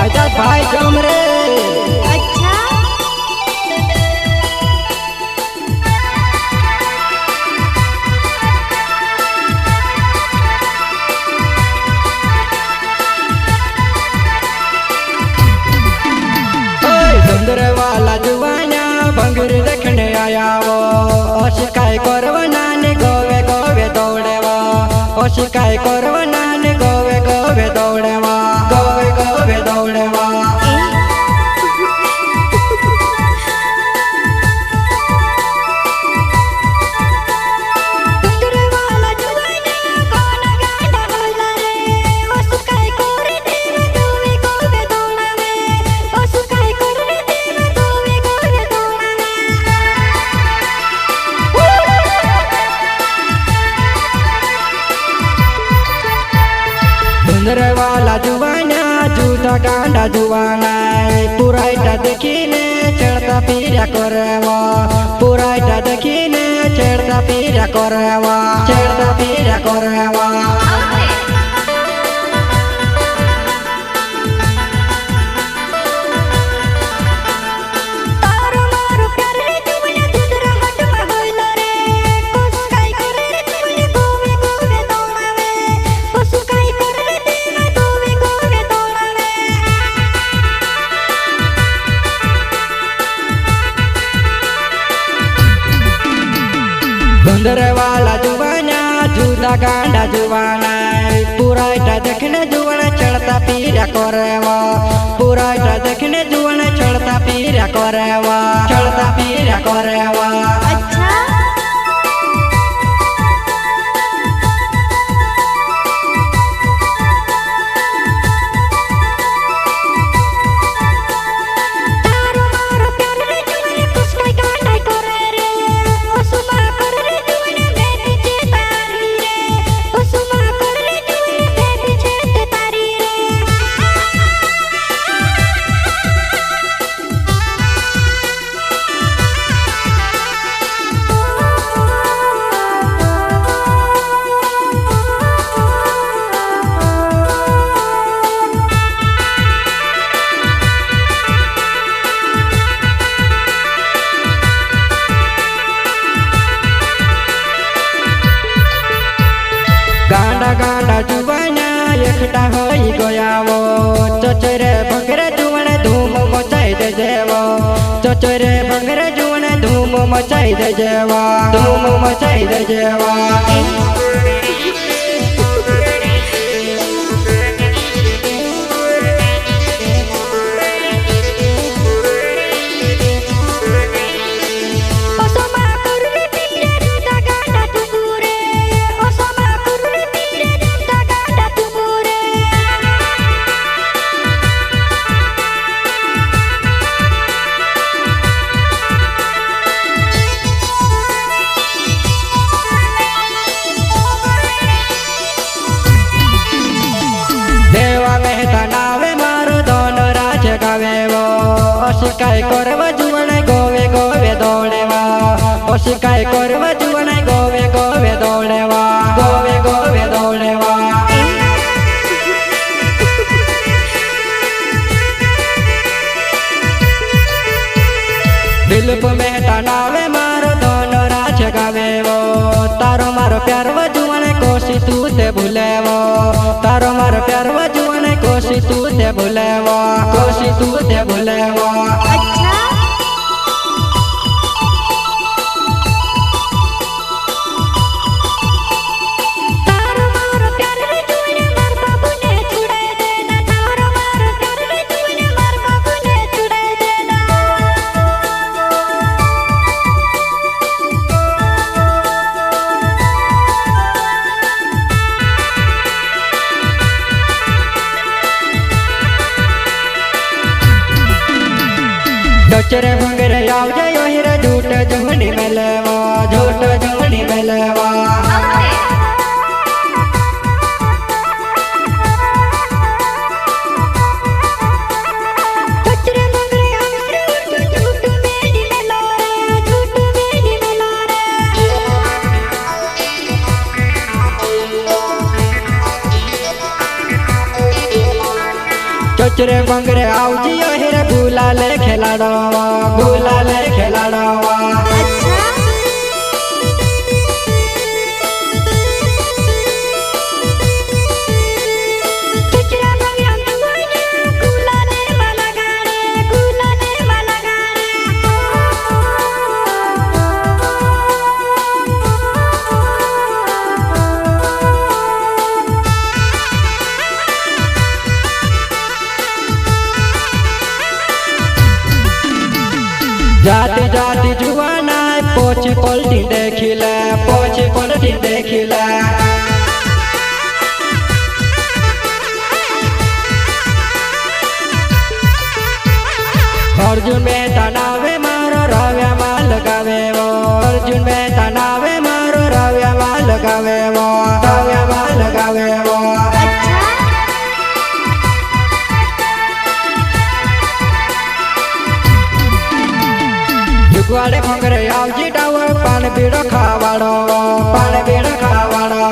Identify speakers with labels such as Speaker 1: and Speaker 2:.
Speaker 1: आजाद भाई जमरे।
Speaker 2: अच्छा
Speaker 1: सुंदर वाला जुवाना भंगुर देखने आया वो शिकाय करवना ने गोवे गोवे दौड़ेवा शिकाय करवना ने गोवे गोवे दौड़ेवा गोवे गोवे दौड़ेवा। सुंदर वाला जुवाना जूता गांडा जुवाना पुराइटा देखीने चढ़ता पीरा करवा पुराइटा देखीने चढ़ता पीरा करवा चढ़ता पीरा करवा। सुंदर वाला जुवाना जूता गांडा जुवाना पुराइटा देखने जुवाना चढ़ता पीरा करवा पुराइटा देखने जुवाना चढ़ता पीरा करवा चढ़ता पीरा करवा।
Speaker 2: अच्छा
Speaker 1: गांडा गांडा जुवाना एकटा होई गया वो चचरे भंगरे जुवाने धूम मचाई दे जेवा चचरे भंगरे जुवाने धूम मचाई दे जेवा धूम मचाई दे जेवा। शिकाय करवा जुवने गोवे गोवे दौड़ेवा शिकाय करवा जुवने गोवे गोवे दौड़ेवा गोवे गोवे दौड़ेवा। दिल पे मेहता नावे मारो दोनों राज गावे वो तारो मारो प्यार व जुवने कोशी तू ते भूले वो तारो मारो प्यार व जुवने कोशी तू ते भूले वो कोशी तू ते भूले वो।
Speaker 2: अच्छा
Speaker 1: चचरे भंगरे आव जायो हीरा झूठ जंगड़ी में लेवा झूठ जंगड़ी में लेवा। चचरे बंगरे आवजी हेरे गुलाले खेलाड़वा गुलाले खेलाड़वा
Speaker 2: अच्छा चिचरा बंगला दुआना गुलाने वाला
Speaker 1: जाति जाति जुआना पोची पलटी देखिला पोची पलटी देखिला अर्जुन में तनावे मारो रव्या माल लगावे वो अर्जुन में तनावे मारो रव्या माल लगावे वो रव्या माल लगावे वो जुगवाड़े भंगरे आवजी डावर पान बीड़ो खावाड़ो पान बीड़ो खावाड़ो